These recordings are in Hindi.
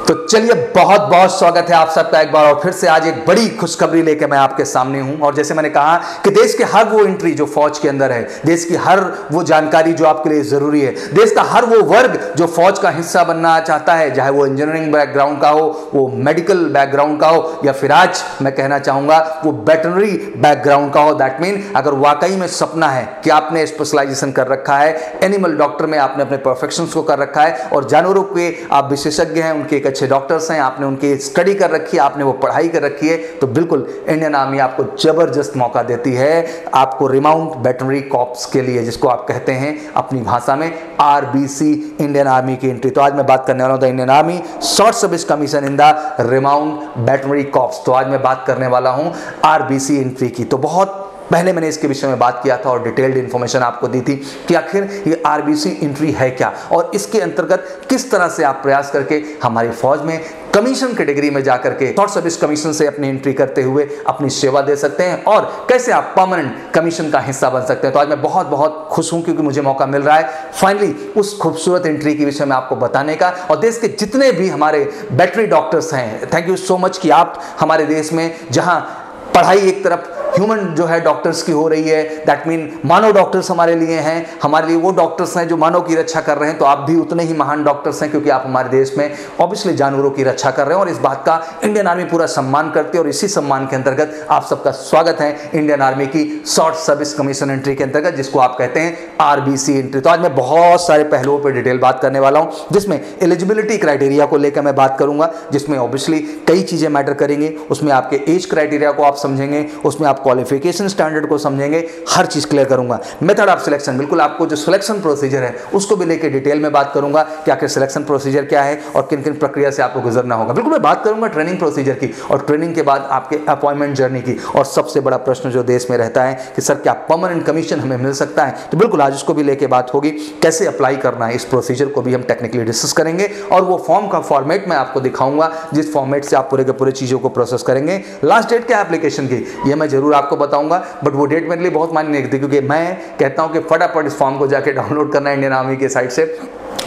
तो चलिए बहुत बहुत स्वागत है आप सबका एक बार और फिर से। आज एक बड़ी खुशखबरी लेकर मैं आपके सामने हूं और जैसे मैंने कहा कि देश के हर वो एंट्री जो फौज के अंदर है, देश की हर वो जानकारी जो आपके लिए जरूरी है, देश का हर वो वर्ग जो फौज का हिस्सा बनना चाहता है, चाहे वो इंजीनियरिंग बैकग्राउंड का हो, वो मेडिकल बैकग्राउंड का हो, या फिर आज मैं कहना चाहूंगा वो वेटरनरी बैकग्राउंड का हो। दैट मीन अगर वाकई में सपना है कि आपने स्पेशलाइजेशन कर रखा है, एनिमल डॉक्टर में आपने अपने परफेक्शंस को कर रखा है और जानवरों के आप विशेषज्ञ हैं, उनके एक अच्छे डॉक्टर्स हैं, आपने उनकी स्टडी कर रखी है, आपने वो पढ़ाई कर रखी है, तो बिल्कुल इंडियन आर्मी आपको जबरदस्त मौका देती है आपको रिमाउंट वेटरनरी कॉर्प्स के लिए, जिसको आप कहते हैं अपनी भाषा में आरबीसी, इंडियन आर्मी की एंट्री। तो आज मैं बात करने वाला हूं the Indian army short service commission in the remount veterinary corps. तो आज मैं बात करने वाला हूं आरबीसी एंट्री की। तो बहुत पहले मैंने इसके विषय में बात किया था और डिटेल्ड इंफॉर्मेशन आपको दी थी कि आखिर ये आरबीसी एंट्री है क्या और इसके अंतर्गत किस तरह से आप प्रयास करके हमारी फौज में कमीशन कैटेगरी में जाकर के शॉर्ट सर्विस कमीशन से अपनी एंट्री करते हुए अपनी सेवा दे सकते हैं और कैसे आप परमानेंट कमीशन का हिस्सा बन सकते हैं। तो आज मैं बहुत बहुत खुश हूं क्योंकि मुझे मौका मिल रहा है फाइनली उस खूबसूरत एंट्री के विषय में आपको बताने का। और देश के जितने भी हमारे वेटरनरी डॉक्टर्स हैं, थैंक यू सो मच कि आप हमारे देश में जहां पढ़ाई एक तरफ ह्यूमन जो है डॉक्टर्स की हो रही है, दैट मीन मानव डॉक्टर्स हमारे लिए हैं, हमारे लिए वो डॉक्टर्स हैं जो मानव की रक्षा कर रहे हैं, तो आप भी उतने ही महान डॉक्टर्स हैं क्योंकि आप हमारे देश में ऑब्वियसली जानवरों की रक्षा कर रहे हैं और इस बात का इंडियन आर्मी पूरा सम्मान करती है। और इसी सम्मान के अंतर्गत आप सबका स्वागत है इंडियन आर्मी की शॉर्ट सर्विस कमीशन एंट्री के अंतर्गत, जिसको आप कहते हैं आरबीसी एंट्री। तो आज मैं बहुत सारे पहलुओं पर डिटेल बात करने वाला हूं, जिसमें एलिजिबिलिटी क्राइटेरिया को लेकर मैं बात करूंगा, जिसमें ऑब्वियसली कई चीजें मैटर करेंगी। उसमें आपके एज क्राइटेरिया को आप समझेंगे, उसमें आप क्वालिफिकेशन स्टैंडर्ड को समझेंगे, हर चीज क्लियर करूंगा। मेथड ऑफ सिलेक्शन, बिल्कुल आपको जो सिलेक्शन प्रोसीजर है उसको भी लेकर डिटेल में बात करूंगा कि आखिर सिलेक्शन प्रोसीजर क्या है और किन किन प्रक्रिया से आपको गुजरना होगा। बिल्कुल मैं बात करूंगा ट्रेनिंग प्रोसीजर की और ट्रेनिंग के बाद आपके अपॉइंटमेंट जर्नी की। और सबसे बड़ा प्रश्न जो देश में रहता है कि सर क्या परमानेंट कमीशन हमें मिल सकता है, तो बिल्कुल आज उसको भी लेकर बात होगी। कैसे अप्लाई करना है, इस प्रोसीजर को भी हम टेक्निकली डिस्कस करेंगे और वो फॉर्म का फॉर्मेट मैं आपको दिखाऊंगा जिस फॉर्मेट से आप पूरे के पूरे चीजों को प्रोसेस करेंगे। लास्ट डेट क्या एप्लीकेशन की ये मैं जरूर आपको बताऊंगा, बट वो डेट मेरे लिए बहुत मायने नहीं रखती क्योंकि मैं कहता हूं कि फटाफट इस फॉर्म को जाके डाउनलोड करना है इंडियन आर्मी के साइट से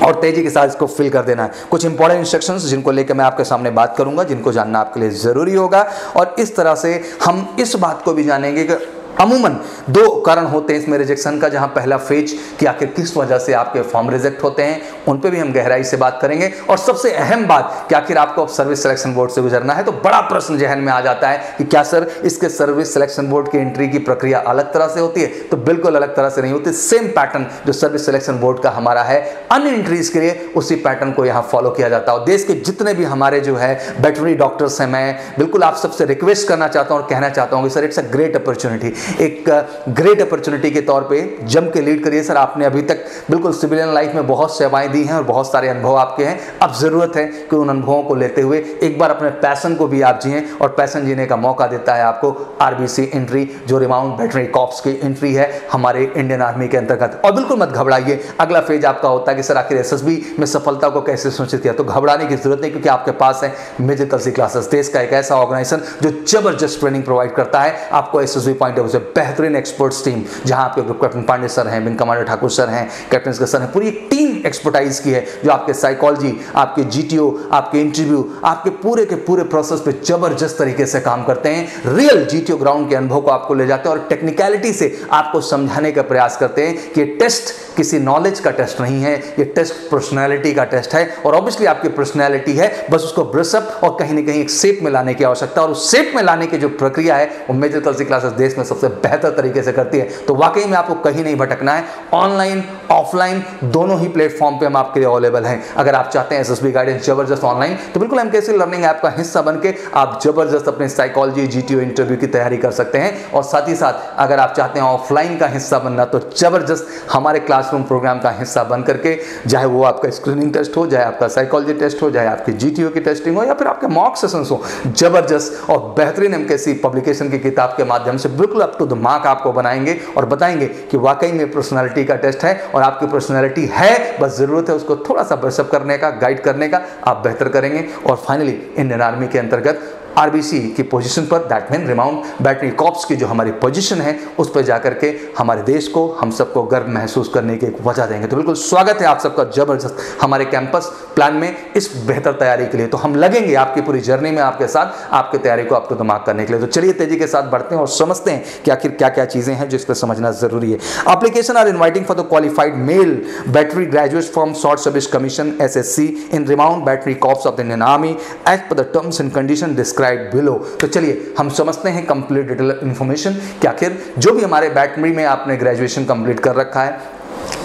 और तेजी के साथ इसको फिल कर देना है। कुछ इंपॉर्टेंट इंस्ट्रक्शंस जिनको लेकर मैं आपके सामने बात करूंगा, जिनको जानना आपके लिए जरूरी होगा। और इस तरह से हम इस बात को भी जानेंगे कि अमूमन दो कारण होते हैं इसमें रिजेक्शन का, जहां पहला फेज कि आखिर किस वजह से आपके फॉर्म रिजेक्ट होते हैं, उन पे भी हम गहराई से बात करेंगे। और सबसे अहम बात कि आखिर आपको सर्विस सिलेक्शन बोर्ड से गुजरना है, तो बड़ा प्रश्न जहन में आ जाता है कि क्या सर इसके सर्विस सिलेक्शन बोर्ड की एंट्री की प्रक्रिया अलग तरह से होती है, तो बिल्कुल अलग तरह से नहीं होती। सेम पैटर्न जो सर्विस सिलेक्शन बोर्ड का हमारा है अन्य एंट्रीज के लिए, उसी पैटर्न को यहाँ फॉलो किया जाता है। और देश के जितने भी हमारे जो है वेटरनरी डॉक्टर्स हैं, मैं बिल्कुल आप सबसे रिक्वेस्ट करना चाहता हूँ और कहना चाहता हूँ कि sir it's a great opportunity, एक ग्रेट अपॉर्चुनिटी के तौर पे जम के लीड करिए। सर आपने अभी तक बिल्कुल सिविलियन लाइफ में बहुत सेवाएं दी हैं और बहुत सारे अनुभव आपके हैं, अब जरूरत है कि उन अनुभवों को लेते हुए एक बार अपने पैशन को भी आप जिएं और पैशन जीने का मौका देता है आपको आरबीसी एंट्री, जो रिमाउंट वेटरनरी कॉर्प्स की एंट्री है हमारे इंडियन आर्मी के अंतर्गत। और बिल्कुल मत घबराइए, अगला फेज आपका होता है कि सर आखिर एसएसबी में सफलता को कैसे सुनिश्चित किया, तो घबराने की जरूरत नहीं क्योंकि आपके पास है मेजर कल्सी क्लासेस, देश का एक ऐसा ऑर्गेनाइजेशन जो जबरदस्त ट्रेनिंग प्रोवाइड करता है आपको एसएसबी पॉइंट ऑफ व्यू से। बेहतरीन एक्सपर्ट्स टीम जहां आपके ग्रुप कैप्टन पांडे सर हैं, विंग कमांडर ठाकुर सर हैं, कैप्टन के सर हैं, पूरी एक टीम एक्सपर्टाइज की है जो आपके साइकोलॉजी, आपके जीटीओ, आपके इंटरव्यू, आपके पूरे के पूरे प्रोसेस पे जबरदस्त तरीके से काम करते हैं। रियल जीटीओ ग्राउंड के अनुभव को आपको ले जाते हैं और टेक्निकलिटी से आपको समझाने का प्रयास करते हैं कि ये टेस्ट किसी नॉलेज का टेस्ट नहीं है, ये टेस्ट पर्सनैलिटी का टेस्ट है। और ऑब्वियसली आपकी पर्सनैलिटी है, बस उसको ब्रशअप और कहीं ना कहीं एक शेप में लाने की आवश्यकता है। और उस शेप में लाने की जो प्रक्रिया है वो मेजर कल्सी क्लासेस देश में सबसे बेहतर तरीके से करती है। तो वाकई में आपको कहीं नहीं भटकना है, ऑनलाइन ऑफलाइन दोनों ही प्लेटफॉर्म पे हम आपके लिए अवेलेबल हैं। अगर आप चाहते हैं एसएसबी गाइडेंस जबरदस्त ऑनलाइन, तो बिल्कुल एमकेसी लर्निंग ऐप का हिस्सा बनके आप जबरदस्त अपने साइकोलॉजी जीटीओ इंटरव्यू की तैयारी कर सकते हैं। और साथ ही साथ अगर आप चाहते हैं ऑफलाइन का हिस्सा बनना, तो जबरदस्त हमारे क्लासरूम प्रोग्राम का हिस्सा बन करके, चाहे वो आपका स्क्रीनिंग टेस्ट हो, चाहे आपका साइकोलॉजी टेस्ट हो, चाहे आपकी जीटीओ की टेस्टिंग हो, या फिर आपके मॉक सेशंस हो, जबरदस्त और बेहतरीन एमकेसी पब्लिकेशन की किताब के माध्यम से बिल्कुल अप टू द मार्क आपको बनाएंगे और बताएंगे कि वाकई में पर्सनालिटी का टेस्ट है और आपकी पर्सनालिटी है, बस जरूरत है उसको थोड़ा सा ब्रशअप करने का, गाइड करने का, आप बेहतर करेंगे। और फाइनली इंडियन आर्मी के अंतर्गत आरबीसी की पोजीशन पर, that mean remount battery corps की जो हमारी पोजीशन है उस पर जाकर के हमारे देश को, हम सबको गर्व महसूस करने की एक वजह देंगे। तो बिल्कुल स्वागत है आप सबका जबरदस्त हमारे कैंपस प्लान में इस बेहतर तैयारी के लिए। तो हम लगेंगे आपकी पूरी जर्नी में आपके साथ, आपकी तैयारी को आपको दिमाग करने के लिए। तो चलिए तेजी के साथ बढ़ते हैं और समझते हैं कि आखिर क्या क्या चीजें हैं जिसको समझना जरूरी है। Application are inviting for the qualified male battery graduates from short service commission SSC in remount battery corps of the Indian army as per the terms and condition described below. तो चलिए हम समझते हैं कंप्लीट डिटेल इन्फॉर्मेशन कि आखिर जो भी हमारे बैटरी में आपने ग्रेजुएशन कंप्लीट कर रखा है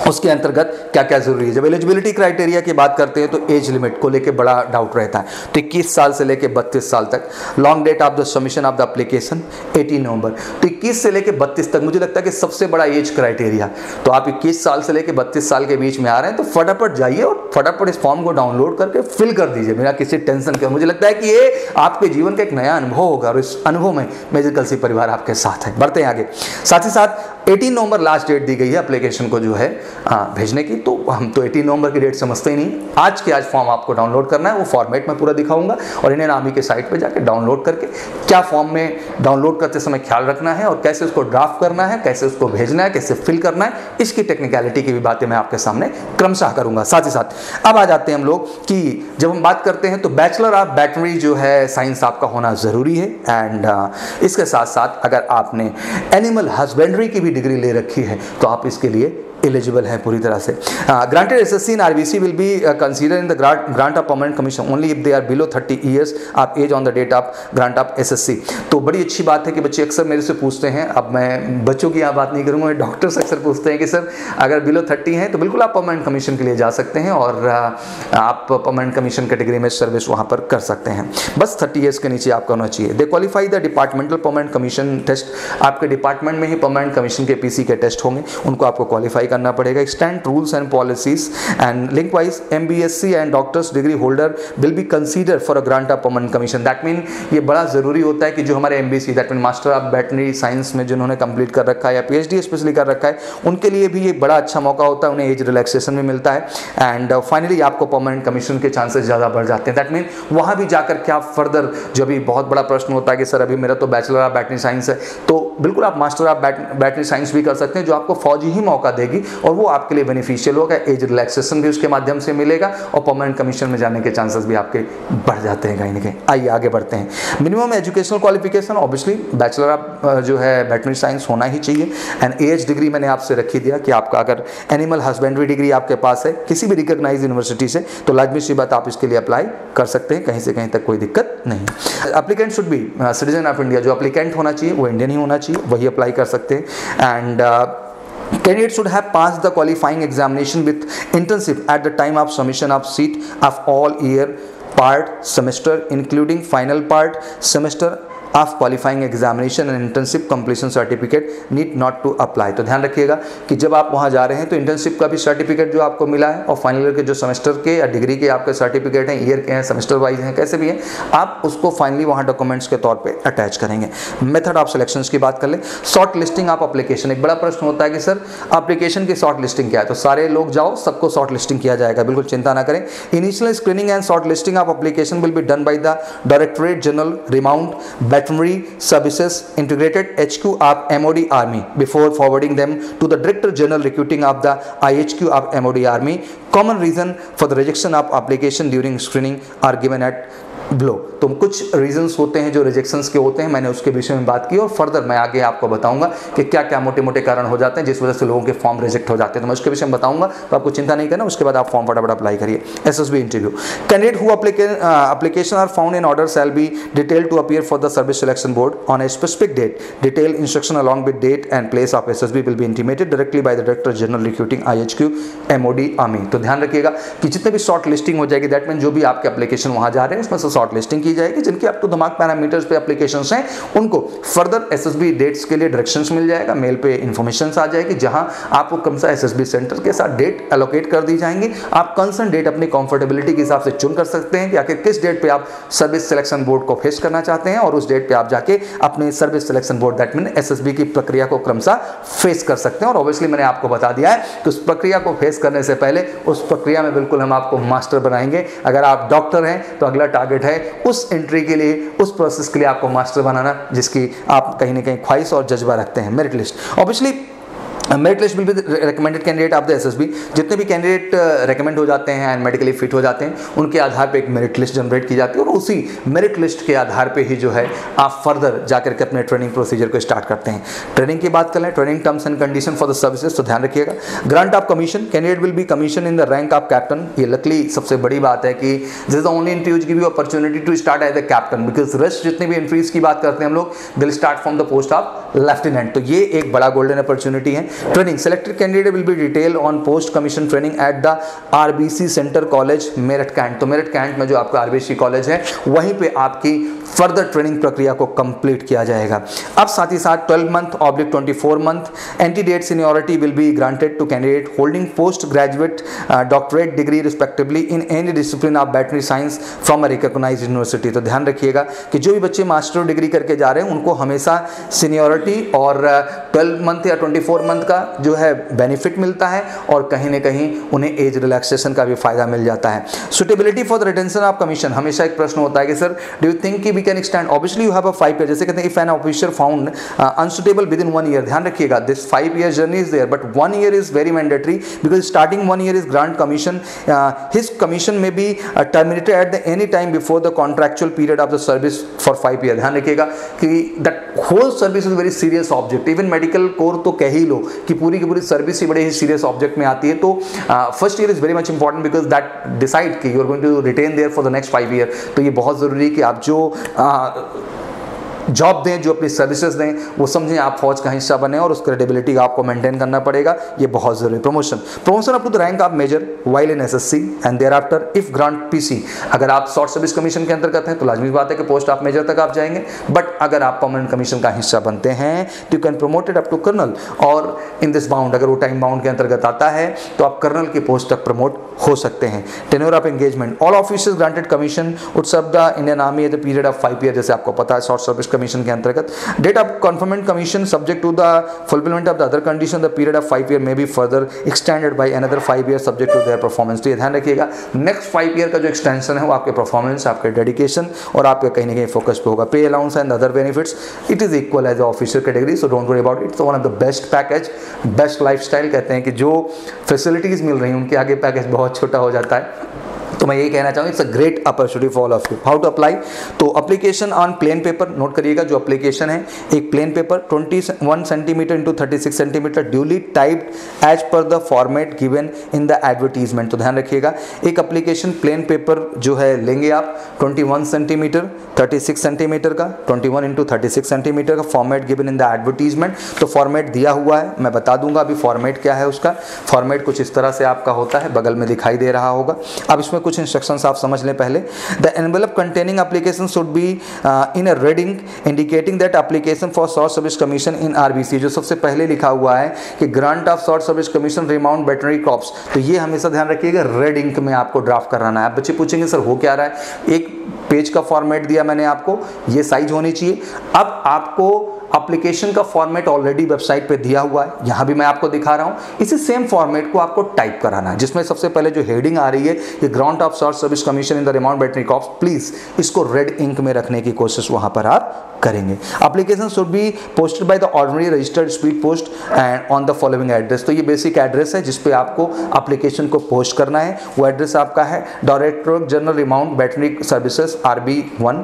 उसके अंतर्गत क्या क्या जरूरी है। जब एलिजिबिलिटी क्राइटेरिया की बात करते हैं तो एज लिमिट को लेकर बड़ा डाउट रहता है। तो 21 साल से लेकर 32 साल तक। Long date of the submission of the application 18 November. तो 21 से लेकर 32 तक मुझे लगता है कि सबसे बड़ा एज क्राइटेरिया। तो आप 21 साल से लेकर 32 साल के बीच में आ रहे हैं तो फटाफट जाइए और फटाफट इस फॉर्म को डाउनलोड करके फिल कर दीजिए बिना किसी टेंशन के। मुझे लगता है कि ये आपके जीवन का एक नया अनुभव होगा और इस अनुभव में मेडिकल सी परिवार आपके साथ है। बढ़ते हैं आगे। साथ ही साथ 18 नवंबर लास्ट डेट दी गई है एप्लीकेशन को जो है भेजने की। तो हम तो 18 नवंबर की डेट समझते ही नहीं। आज के आज फॉर्म आपको डाउनलोड करना है, वो फॉर्मेट में पूरा दिखाऊंगा और इंडियन आर्मी के साइट पे जाकर डाउनलोड करके क्या फॉर्म में डाउनलोड करते समय ख्याल रखना है और कैसे उसको ड्राफ्ट करना है, कैसे उसको भेजना है, कैसे फिल करना है, इसकी टेक्निकलिटी की भी बातें मैं आपके सामने क्रमशः करूंगा। साथ ही साथ अब आ जाते हैं हम लोग कि जब हम बात करते हैं तो बैचलर ऑफ बैटरी जो है साइंस आपका होना जरूरी है। एंड इसके साथ साथ अगर आपने एनिमल हस्बेंड्री की भी डिग्री ले रखी है तो आप इसके लिए एलिजिबल है पूरी तरह से। Granted SSC in RBC will be consider in the grant of permanent commission only if they are below 30 years of age on the date of grant of SSC। तो बड़ी अच्छी बात है कि बच्चे अक्सर मेरे से पूछते हैं, अब मैं बच्चों की यहाँ बात नहीं करूँगा, डॉक्टर्स अक्सर पूछते हैं कि सर अगर बिलो 30 हैं तो बिल्कुल आप परमानेंट कमीशन के लिए जा सकते हैं और आप परमानेंट कमीशन कैटेगरी में सर्विस वहाँ पर कर सकते हैं। बस 30 ईयर्स के नीचे आपका होना चाहिए। They qualify the departmental permanent commission test. आपके डिपार्टमेंट में ही परमानेंट कमीशन के PC के टेस्ट होंगे, उनको आपको क्वालिफाई करना पड़ेगा। Extend rules and policies and link wise MBSc and doctors degree holder will be consider for a grant of permanent commission. That mean ये बड़ा जरूरी होता है कि जो हमारे MBC that mean master of battery science में जिन्होंने कंप्लीट कर रखा है या PhD स्पेशली कर रखा है उनके लिए भी ये बड़ा अच्छा मौका होता है, उन्हें एज रिलैक्सेशन में मिलता है एंड फाइनली आपको परमानेंट कमीशन के चांसेस ज़्यादा बढ़ जाते हैं। दैट मीन वहाँ भी जाकर क्या फर्दर जो भी बहुत बड़ा प्रश्न होता है कि सर अभी मेरा तो बैचलर ऑफ बैटरी साइंस है, तो बिल्कुल आप मास्टर ऑफ बैटरी साइंस भी कर सकते हैं जो आपको फौजी ही मौका देगी और वो आपके लिए बेनिफिशियल होगा। एज रिलैक्सेशन भी उसके माध्यम से मिलेगा और परमानेंट कमीशन में जाने के चांसेस भी आपके बढ़ जाते हैं कहीं ना कहीं। आइए आगे बढ़ते हैं। Minimum educational qualification obviously bachelor of जो है बैटरी साइंस होना ही चाहिए एंड एज डिग्री मैंने आपसे रखी दिया कि आपका अगर एनिमल हस्बेंड्री डिग्री आपके पास है किसी भी रिकॉग्नाइज यूनिवर्सिटी से तो लाजमी सी बात आप इसके लिए अप्लाई कर सकते हैं, कहीं से कहीं तक कोई दिक्कत नहीं। Applicant should be citizen of India. जो एप्लीकेंट होना चाहिए वो इंडियन ही होना चाहिए, वही अप्लाई कर सकते हैं। And Candidates should have passed the qualifying examination with internship at the time of submission of seat of all year part semester including final part semester of qualifying examination and internship completion certificate need not to apply। तो ध्यान रखिएगा कि जब आप वहाँ जा रहे हैं तो इंटर्नशिप का भी सर्टिफिकेट जो आपको मिला है और फाइनल ईयर के जो सेमेस्टर के या डिग्री के आपके सर्टिफिकेट हैं, ईयर के हैं, सेमेस्टर वाइज हैं, कैसे भी हैं, आप उसको फाइनली वहाँ डॉक्यूमेंट्स के तौर पर अटैच करेंगे। मेथड ऑफ सिलेक्शन की बात कर लें। Short listing of application. एक बड़ा प्रश्न होता है कि सर एप्लीकेशन की शॉर्ट लिस्टिंग क्या है, तो सारे लोग जाओ, सबको शॉर्ट लिस्टिंग किया जाएगा, बिल्कुल चिंता ना करें। Initial screening and short listing of application will be done by the directorate general remount Veterinary Services Integrated HQ of MOD Army before forwarding them to the Director General Recruiting of the IHQ of MOD Army. Common reason for the rejection of application during screening are given at below। तो कुछ रीजंस होते हैं जो रिजेक्शंस के होते हैं, मैंने उसके विषय में बात की और फर्दर मैं आगे आपको बताऊंगा कि क्या क्या मोटे मोटे कारण हो जाते हैं जिस वजह से लोगों के फॉर्म रिजेक्ट हो जाते हैं। तो मैं उसके विषय में बताऊंगा, तो आपको चिंता नहीं करना, उसके बाद आप फॉर्म फटाफट अप्लाई करिए। SSB interview. Candidate who application are found in order shall be detailed to appear for the service selection board on a specific date. Detailed instruction along with date and place of SSB will be intimated directly by the Director General Recruiting IHQ MOD Army। तो ध्यान रखिएगा कि जितने भी शॉर्ट लिस्टिंग हो जाएगी, दैट मीन जो भी आपके एप्लीकेशन वहाँ जा रहे हैं उसमें से शॉर्ट लिस्टिंग की जाएगी, जिनके up to the mark parameters पे एप्लीकेशंस हैं उनको फर्दर SSB डेट्स के लिए डायरेक्शंस मिल जाएगा, मेल पे इन्फॉर्मेशंस आ जाएगी जहां आपको कम सा SSB सेंटर के साथ डेट एलोकेट कर दी जाएंगी। आप कंसर्न डेट अपनी कंफर्टेबिलिटी के हिसाब से चुन कर सकते हैं कि आखिर किस डेट पे आप सर्विस सिलेक्शन बोर्ड को फेस करना चाहते हैं और उस डेट पे आप जाके अपने service selection board that mean SSB की प्रक्रिया को क्रमशः फेस कर सकते हैं। और ऑब्वियसली मैंने आपको बता दिया है कि उस प्रक्रिया को फेस करने से पहले उस प्रक्रिया में बिल्कुल हम आपको मास्टर बनाएंगे। अगर आप डॉक्टर हैं तो अगला टारगेट है उस एंट्री के लिए, उस प्रोसेस के लिए आपको मास्टर बनाना, जिसकी आप कहीं ना कहीं ख्वाहिश और जज्बा रखते हैं। Merit list obviously, merit list will be recommended candidate of the SSB. जितने भी कैंडिडेट रिकमेंड हो जाते हैं एंड मेडिकली फिट हो जाते हैं, उनके आधार पे एक मेरिट लिस्ट जनरेट की जाती है और उसी मेरिट लिस्ट के आधार पे ही जो है आप फर्दर जाकर के अपने ट्रेनिंग प्रोसीजर को स्टार्ट करते हैं। ट्रेनिंग की बात करें, training terms and condition for the services, तो ध्यान रखिएगा। Grant of commission, candidate will be commission in the rank of captain. ये लकली सबसे बड़ी बात है कि this is the only entry which give you opportunity to start as the captain, because rest जितने भी एंट्रीज की बात करते हैं हम लोग, will start from the post of lieutenant. तो ये एक बड़ा गोल्डन अपॉर्चुनिटी है। Training, selected candidate will be detail on post commission training at the RBC center college Meerut cantt. तो मेरठ कैंट में जो आपका आरबीसी कॉलेज है, वहीं पे आपकी फर्दर ट्रेनिंग प्रक्रिया को कंप्लीट किया जाएगा। अब साथ ही साथ 12 month oblique 24 month antedate seniority will be granted to candidate holding post graduate doctorate degree respectively in any discipline of battery science from a recognised university. तो ध्यान रखिएगा कि जो भी बच्चे मास्टर डिग्री करके जा रहे हैं, उनको हमेशा सीनियरिटी और 12 मंथ या 24 मंथ का जो है बेनिफिट मिलता है और कहीं ना कहीं उन्हें एज रिलैक्सेशन का भी फायदा मिल जाता है। Suitability for the retention of commission, हमेशा एक प्रश्न होता है कि सर डू यू थिंक कि we can extend, obviously you have a 5 year, जैसे कहते हैं if an officer found unsuitable within 1 year, ध्यान रखिएगा this 5 year journey is there but 1 year is very mandatory because starting 1 year is grant commission, his commission में be terminated at the any time before the contractual period of the service for 5 year. ध्यान रखिएगा कि that whole service is very serious object, even medical corps तो कह ही लो कि पूरी की पूरी सर्विस ही बड़े ही सीरियस ऑब्जेक्ट में आती है। तो first year is very much important because that decide कि you are going to retain there for the next 5 year. तो ये बहुत जरूरी है कि आप जो जॉब दें, जो अपनी सर्विसेज दें, वो समझें आप फौज का हिस्सा बने और उस क्रेडिबिलिटी का आपको मेंटेन करना पड़ेगा, ये बहुत जरूरी। Promotion up to the rank of major while in SSC and thereafter if grant PC. अगर आप शॉर्ट सर्विस कमीशन के अंतर्गत हैं तो लाजमी बात है कि पोस्ट ऑफ मेजर तक आप जाएंगे, बट अगर आप परमानेंट कमीशन का हिस्सा बनते हैं तो you can promoted up to colonel, और इन दिस बाउंड, अगर वो टाइम बाउंड के अंतर्गत आता है तो आप कर्नल की पोस्ट तक प्रमोट हो सकते हैं। Tenure of engagement, all officers granted commission would serve the Indian army at the period of 5 year, जैसे आपको पता है शॉर्ट सर्विस कमीशन के अंतर्गत। Date of conferment commission subject to the fulfilment of the other condition the period of 5 year may be further extended by another 5 year subject to their performance. तो ये ध्यान रखिएगा नेक्स्ट 5 ईयर का जो एक्सटेंशन है वो आपके परफॉर्मेंस, आपके डेडिकेशन और आपके कहीं ना कहीं फोकस पे होगा। Pay allowance and other benefits it is equal as officer category, so don't worry about it. One of the best package, best lifestyle, कहते हैं कि जो फैसिलिटीज मिल रही हैं उनके आगे पैकेज बहुत छोटा हो जाता है। तो मैं ये कहना चाहूँगा it's a great opportunity for all of you. How to apply, तो application on plain paper, note करिएगा जो अप्लीकेशन है एक plain paper 21 centimetre into 36 centimetre duly typed as per the format given in the advertisement. तो ध्यान रखिएगा एक अप्लीकेशन प्लेन पेपर जो है लेंगे आप 21 सेंटीमीटर 36 सेंटीमीटर का, 21 इंटू 36 सेंटीमीटर का format given in the advertisement. तो फॉर्मेट दिया हुआ है, मैं बता दूंगा अभी फॉर्मेट क्या है उसका। फॉर्मेट कुछ इस तरह से आपका होता है, बगल में दिखाई दे रहा होगा। अब इसमें कुछ इंस्ट्रक्शंस आप समझ लें पहले। The envelope containing application should be in a reading indicating that application for short service commission in RBC. जो सबसे पहले लिखा हुआ है कि grant of short service commission remount veterinary corps, तो ये हमेशा ध्यान रखिएगा रेड इंक में आपको ड्राफ्ट कराना है। बच्चे पूछेंगे सर हो क्या रहा है, एक पेज का फॉर्मेट दिया मैंने आपको, ये साइज होनी चाहिए। अब आपको एप्लीकेशन का फॉर्मेट ऑलरेडी वेबसाइट पे दिया हुआ है, यहां भी मैं आपको दिखा रहा हूं। इसी सेम फॉर्मेट को आपको टाइप कराना है, जिसमें सबसे पहले जो हेडिंग आ रही है ये grant of short service commission in the amount veterinary crops, please इसको रेड इंक में रखने की कोशिश वहां पर आप करेंगे। Application should be posted by the ordinary registered speed post and on the following address. तो ये बेसिक एड्रेस है जिसपे आपको एप्लीकेशन को पोस्ट करना है। वो एड्रेस आपका है directorate general amount veterinary services RB1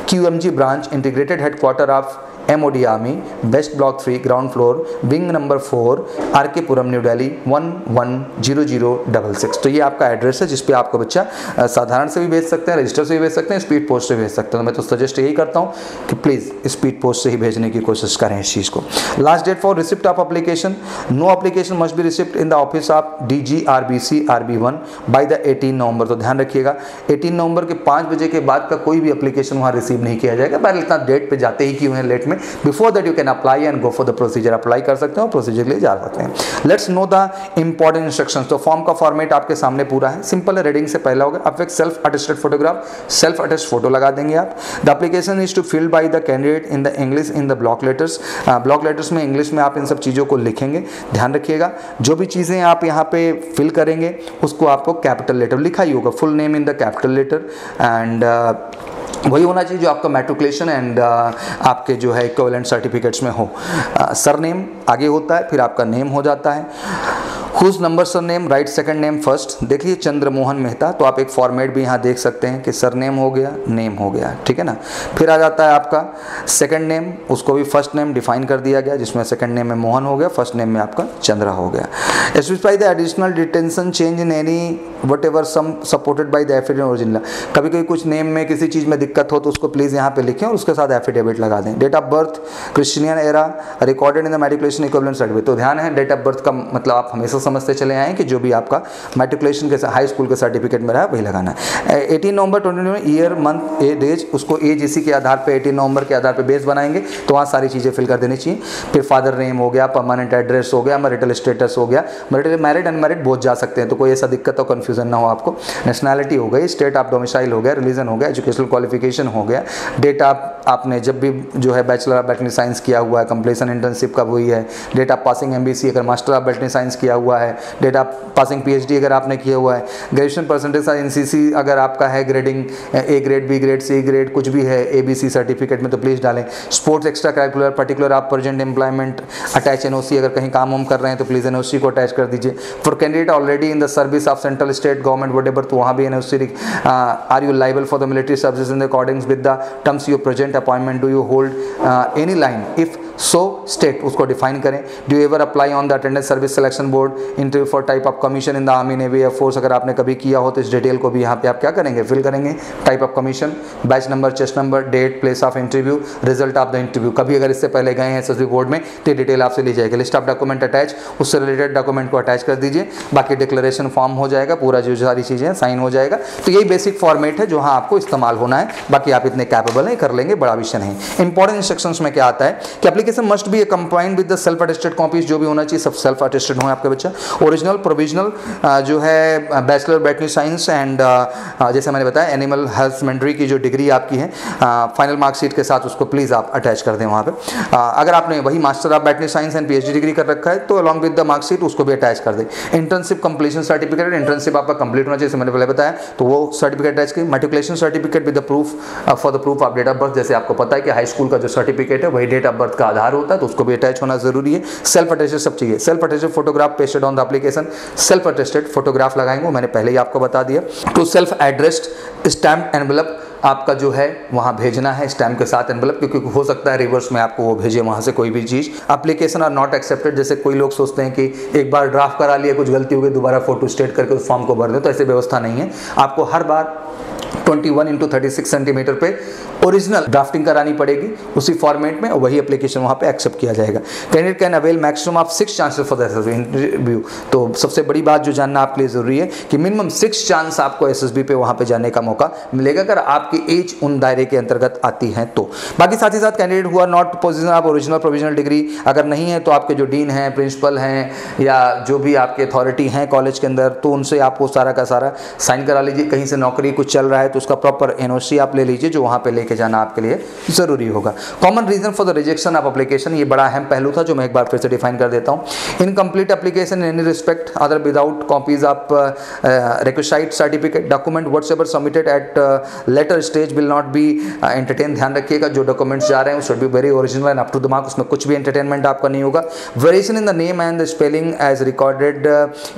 QMG branch integrated headquarter of MOD army best block 3 ground floor wing number 4 RK Puram New Delhi 110066। तो ये आपका एड्रेस है जिसपे आपको बच्चा साधारण से भी भेज सकते हैं, रजिस्टर से भी भेज सकते हैं, स्पीड पोस्ट से भेज सकते हैं। तो मैं तो सजेस्ट यही करता हूँ कि प्लीज़ स्पीड पोस्ट से ही भेजने की कोशिश करें इस चीज़ को। Last date for receipt of application, no application must be receipt in the office of DG RBC RB1 by the 18 November. तो ध्यान रखिएगा 18 नवंबर के 5 बजे के बाद का कोई भी एप्लीकेशन वहाँ रिसीव नहीं किया जाएगा। पहले इतना डेट पे जाते ही क्यों है लेट में, before that you can apply and go for the procedure. Apply कर सकते हो, प्रोसीजर के लिए जा सकते हैं। Let's know the important instructions. तो फॉर्म का फॉर्मेट आपके सामने पूरा है, सिंपल है, रीडिंग से पहला होगा। अब एक self attested photograph, self attest photo लगा देंगे आप। The application is to filled by the candidate in the English in the block letters. Block letters में इंग्लिश में आप इन सब चीज़ों को लिखेंगे। ध्यान रखिएगा जो भी चीज़ें आप यहाँ पे फिल करेंगे उसको आपको कैपिटल लेटर लिखा ही होगा, full name in the capital letter and वही होना चाहिए जो आपका मैट्रिकुलेशन एंड आपके जो है इक्विवेलेंट सर्टिफिकेट्स में हो। सरनेम आगे होता है, फिर आपका नेम हो जाता है। Whose number surname, right second name first. देखिए चंद्रमोहन मेहता, तो आप एक फॉर्मेट भी यहाँ देख सकते हैं कि सरनेम हो गया, नेम हो गया, ठीक है ना। फिर आ जाता है आपका सेकंड नेम, उसको भी फर्स्ट नेम डिफाइन कर दिया गया, जिसमें सेकंड नेम में मोहन हो गया, फर्स्ट नेम में आपका चंद्रा हो गया। Specify the additional detention change in any whatever some supported by the affidavit original. कभी कभी कुछ नेम में किसी चीज़ में दिक्कत हो तो उसको प्लीज़ यहाँ पे लिखें और उसके साथ एफिडेविट लगा दें। Date of birth Christian era recorded in the matriculation equivalent certificate. तो ध्यान है, डेट ऑफ बर्थ का मतलब आप हमेशा समझते चले आए कि जो भी आपका मैट्रिकुलेशन के हाई स्कूल के सर्टिफिकेट में रहा वही लगाना है। 18 नवंबर 2020 ईयर मंथ एज, उसको एज इसी के आधार पे 18 नवंबर के आधार पे बेस बनाएंगे, तो वहाँ सारी चीज़ें फिल कर देनी चाहिए। फिर फादर नेम हो गया, परमानेंट एड्रेस हो गया, मैरिटल स्टेटस हो गया, मैरिड अनमैरिड बहुत जा सकते हैं, तो कोई ऐसा दिक्कत और कन्फ्यूजन ना हो आपको। नेशनैलिटी हो गई, स्टेट ऑफ डोमिसाइल हो गया, रिलीजन हो गया, एजुकेशनल क्वालिफिकेशन हो गया, डेट ऑफ आपने जब भी जो है बैचलर ऑफ वेटरनरी साइंस किया हुआ है, कंप्लीशन इंटर्नशिप कब हुई है, डेट ऑफ पासिंग एमबीसी अगर मास्टर ऑफ वेटरनरी साइंस किया हुआ है, डेट ऑफ पासिंग पीएचडी अगर आपने किया हुआ है, ग्रेजुएशन परसेंटेज एनसीसी अगर आपका है, grading A grade, B grade, C grade कुछ भी है एबीसी सर्टिफिकेट में तो प्लीज़ डालें। स्पोर्ट्स एक्स्ट्रा करिकुलर पर्टिकुलर आप प्रेजेंट एम्प्लॉयमेंट अटैच एनओसी, अगर कहीं काम वाम कर रहे हैं तो प्लीज़ एनओसी को अटैच कर दीजिए। For candidate already in the service of central state government whatever, तो वहाँ भी NOC. Are you liable for the military services in the accordings with the terms your present appointment, do you hold any line, if so state उसको डिफाइन करें। Do ever apply on the attendance service selection board interview for type of commission in the army navy air force, अगर आपने कभी किया हो तो इस डिटेल को भी यहाँ पे आप क्या करेंगे, फिल करेंगे। Type of commission, batch number, chest number, date, place of interview, result of the interview, कभी अगर इससे पहले गए हैं एसएसबी बोर्ड में तो ये डिटेल आपसे ली जाएगी। लिस्ट ऑफ डॉक्यूमेंट अटैच, उससे रिलेटेड डॉक्यूमेंट को अटैच कर दीजिए। बाकी डिक्लेरेशन फॉर्म हो जाएगा, पूरा जो सारी चीज़ें साइन हो जाएगा। तो यही बेसिक फॉर्मेट है जो हाँ आपको इस्तेमाल होना है, बाकी आप इतने कैपेबल हैं, कर लेंगे, बड़ा विषय नहीं। इंपॉर्टेंट इंस्ट्रक्शंस में क्या आता है कि application must B combined with the self attested copies, जो भी होना चाहिए सब सेल्फ अटेस्टेड हो आपके बच्चा। ओरिजिनल प्रोविजनल जो है बैचलर वेटरनरी साइंस एंड जैसे मैंने बताया एनिमल हस्बेंड्री की जो डिग्री आपकी है फाइनल मार्कशीट के साथ उसको प्लीज़ आप अटैच कर दें वहाँ पे। अगर आपने वही master of veterinary science and PhD degree कर रखा है तो अलॉन्ग विद द मार्कशीट उसको भी अटैच कर दें। इंटर्नशिप कंप्लीशन सर्टिफिकेट, इंटर्नशिप आपका कंप्लीट होना चाहिए, जैसे मैंने पहले बताया, तो वो सर्टिफिकेट अटैच करें। Matriculation certificate with the proof for the proof of date of birth, जैसे आपको पता है कि हाई स्कूल का जो सर्टिफिकेट है वही डेट ऑफ बर्थ का आधार होता है, तो उसको भी अटैच होना जरूरी है। सेल्फ अटेस्टेड सब चाहिए, self attested photograph pasted on the application, self attested photograph लगाएंगे, मैंने पहले ही आपको बता दिया। Two self addressed stamp envelope आपका जो है वहाँ भेजना है स्टैम्प के साथ एनवेलप, क्योंकि हो सकता है रिवर्स में आपको वो भेजे वहाँ से कोई भी चीज़। एप्लीकेशन आर नॉट एक्सेप्टेड, जैसे कोई लोग सोचते हैं कि एक बार ड्राफ्ट करा लिया, कुछ गलती हो गई, दोबारा फोटो स्टेट करके उस फॉर्म को भर दें, तो ऐसी व्यवस्था नहीं है। आपको हर बार 21x36 सेंटीमीटर पे ओरिजिनल ड्राफ्टिंग करानी पड़ेगी उसी फॉर्मेट में, और वही एप्लीकेशन वहाँ पे एक्सेप्ट किया जाएगा। Candidate can avail maximum of 6 chances for the SSB interview. तो सबसे बड़ी बात जो जानना आपके लिए जरूरी है कि मिनिमम 6 चांस आपको एसएसबी पे वहाँ पे जाने का मौका मिलेगा अगर आपकी एज उन दायरे के अंतर्गत आती है तो। बाकी साथ ही साथ कैंडिडेट हुआ not position of original provisional degree, अगर नहीं है तो आपके जो डीन हैं, प्रिंसिपल हैं या जो भी आपके अथॉरिटी हैं कॉलेज के अंदर, तो उनसे आपको सारा का सारा साइन करा लीजिए। कहीं से नौकरी कुछ चल रहा है तो उसका प्रॉपर एनओसी आप ले लीजिए, जो वहाँ पे लेके जाना आपके लिए जरूरी होगा। Common reason for the rejection of application, ये बड़ा अहम पहलू था जो मैं एक बार फिर से डिफाइन कर देता हूँ। Incomplete application in any respect other without copies of requisite certificate document whatever submitted at later stage will not be entertain. ध्यान रखिएगा जो डॉक्यूमेंट्स जा रहे हैं should be very original and up to the mark, उसमें कुछ भी एंटरटेनमेंट आपका नहीं होगा। Variation in the name and the spelling as recorded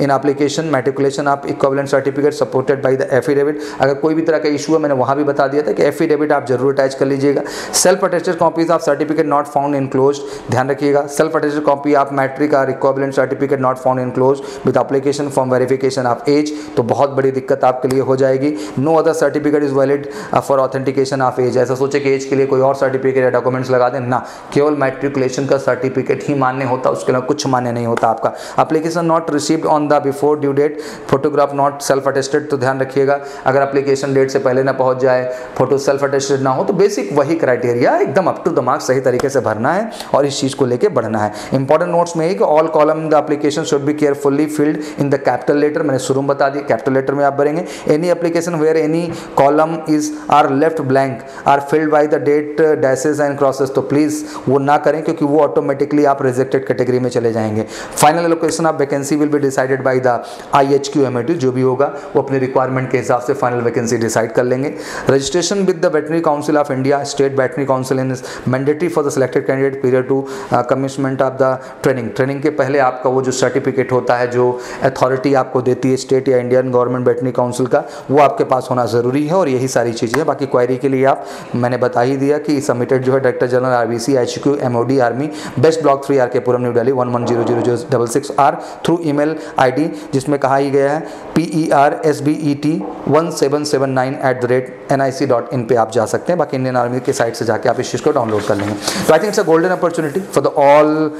in application matriculation of equivalent certificate supported by the affidavit, अगर कोई भी तरह का इशू है मैंने वहाँ भी बता दिया था कि एफिडेविट आप जरूर अटैच कर लीजिएगा। Self attested copies of certificate not found enclosed, ध्यान रखिएगा। Self attested copy of matric और equivalent certificate not found enclosed with application for verification of age, तो बहुत बड़ी दिक्कत आपके लिए हो जाएगी। No other certificate is valid for authentication of age, ऐसा सोचे कि एज के लिए कोई और सर्टिफिकेट या डॉक्यूमेंट्स लगा दें ना, केवल मैट्रिकुलेशन का सर्टिफिकेट ही मान्य होता, उसके लिए कुछ मान्य नहीं होता आपका। Application not received on the before due date, photograph not self attested, तो ध्यान रखिएगा अगर एप्लीकेशन डेट से पहले ना पहुंच जाए, फोटो सेल्फ अटेस्टेड ना हो, तो बेसिक वही क्राइटेरिया एकदम अप टू द मार्क सही तरीके से भरना है और इस चीज को लेके बढ़ना है। इंपॉर्टेंट नोट्स में है कि all column in the application should be carefully filled in the capital letter, मैंने शुरू में बता दिया कैपिटल लेटर में आप भरेंगे। Any application where any column is or left blank or filled by the date dashes and crosses, तो प्लीज़ वो ना करें क्योंकि वो ऑटोमेटिकली आप रिजेक्टेड कैटेगरी में चले जाएंगे। Final allocation of vacancy will be decided by the IHQMAT, जो भी होगा वो अपने रिक्वायरमेंट के हिसाब से फाइनल वैकेंसी डिसाइड कर लेंगे। Registration with the veterinary council of India, state veterinary council in mandatory for the selected candidate period to commissionment of the training के पहले आपका वो जो सर्टिफिकेट होता है, जो अथॉरिटी आपको देती है स्टेट या इंडियन गवर्नमेंट वेटनरी काउंसिल का, वो आपके पास होना ज़रूरी है। और यही सारी चीज़ें हैं। बाकी क्वायरी के लिए आप, मैंने बता ही दिया कि सबमिटेड जो है director general RBC HQ MOD army best block 3 RK Puram New Delhi 11000066 or through email ID जिसमें कहा ही गया है PERSBET1779@nic.in पे आप जा सकते हैं। बाकी इंडियन आर्मी के साइट से जाके आप इस चीज़ को डाउनलोड कर लेंगे। तो I think it's a golden opportunity for the all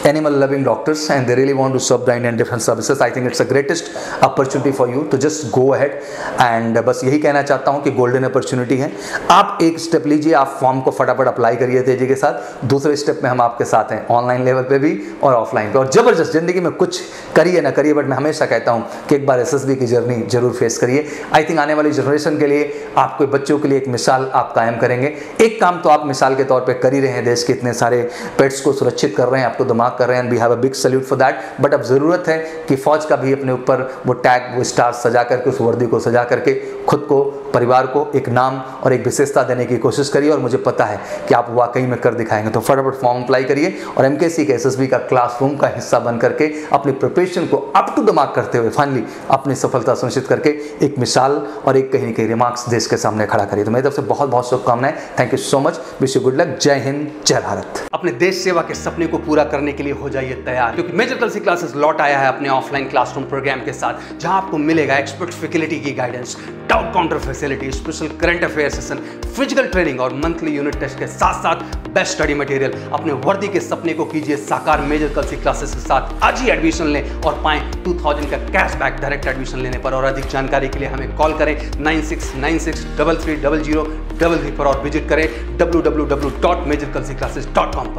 animal loving doctors and they really want to serve the Indian Defence Services. I think it's the greatest opportunity for you to just go ahead and बस यही कहना चाहता हूँ कि गोल्डन अपॉर्चुनिटी है। आप एक स्टेप लीजिए, आप फॉर्म को फटाफट अप्लाई करिए तेजी के साथ। दूसरे स्टेप में हम आपके साथ हैं, ऑनलाइन लेवल पे भी और ऑफलाइन पे। और ज़बरदस्त ज़िंदगी में कुछ करिए ना करिए, बट मैं हमेशा कहता हूँ कि एक बार SSB की जर्नी जरूर फेस करिए। आई थिंक आने वाली जनरेशन के लिए, आपके बच्चों के लिए एक मिसाल आप कायम करेंगे। एक काम तो आप मिसाल के तौर पर कर ही रहे हैं, देश के इतने सारे पेट्स को सुरक्षित कर रहे हैं, आपको दिमाग कर रहे हैं, we have a big salute for that. But अब ज़रूरत है कि फौज का भी अपने ऊपर वो टैग, वो स्टार सजा करके, उस वर्दी को सजा करके खुद को, परिवार को एक नाम और एक विशेषता देने की कोशिश करिए। और मुझे पता है कि आप वाकई में कर दिखाएंगे। तो फटाफट फॉर्म अप्लाई करिए और MKC के SSB का क्लासरूम का हिस्सा बन करके अपनी प्रिपरेशन को अप टू द मार्क करते हुए फाइनली अपनी सफलता सुनिश्चित करके एक मिसाल और एक कहीं न कहीं रिमार्क्स देश के सामने खड़ा करिए। तो मेरी तरफ से बहुत बहुत शुभकामनाएं। Thank you so much, wish you good luck. जय हिंद, जय भारत। अपने देश सेवा के सपने को पूरा करने के लिए हो जाइए तैयार, क्योंकि मेजर कल्सी क्लासेस लौट आया है अपने ऑफलाइन क्लासरूम प्रोग्राम के साथ, जहां आपको मिलेगा एक्सपर्ट फैकल्टी की guidance, doubt counter facility, special current affair session, physical training और मंथली यूनिट टेस्ट के साथ साथ बेस्ट स्टडी मटेरियल। अपने वर्दी के सपने को कीजिए साकार मेजर कल्सी क्लासेस के साथ। आज ही एडमिशन लें और पाएं 2000 का कैशबैक डायरेक्ट एडमिशन लेने पर। और अधिक जानकारी के लिए हमें कॉल करें 9696330033 पर और विजिट करें www.majorkalsiclasses.com पर।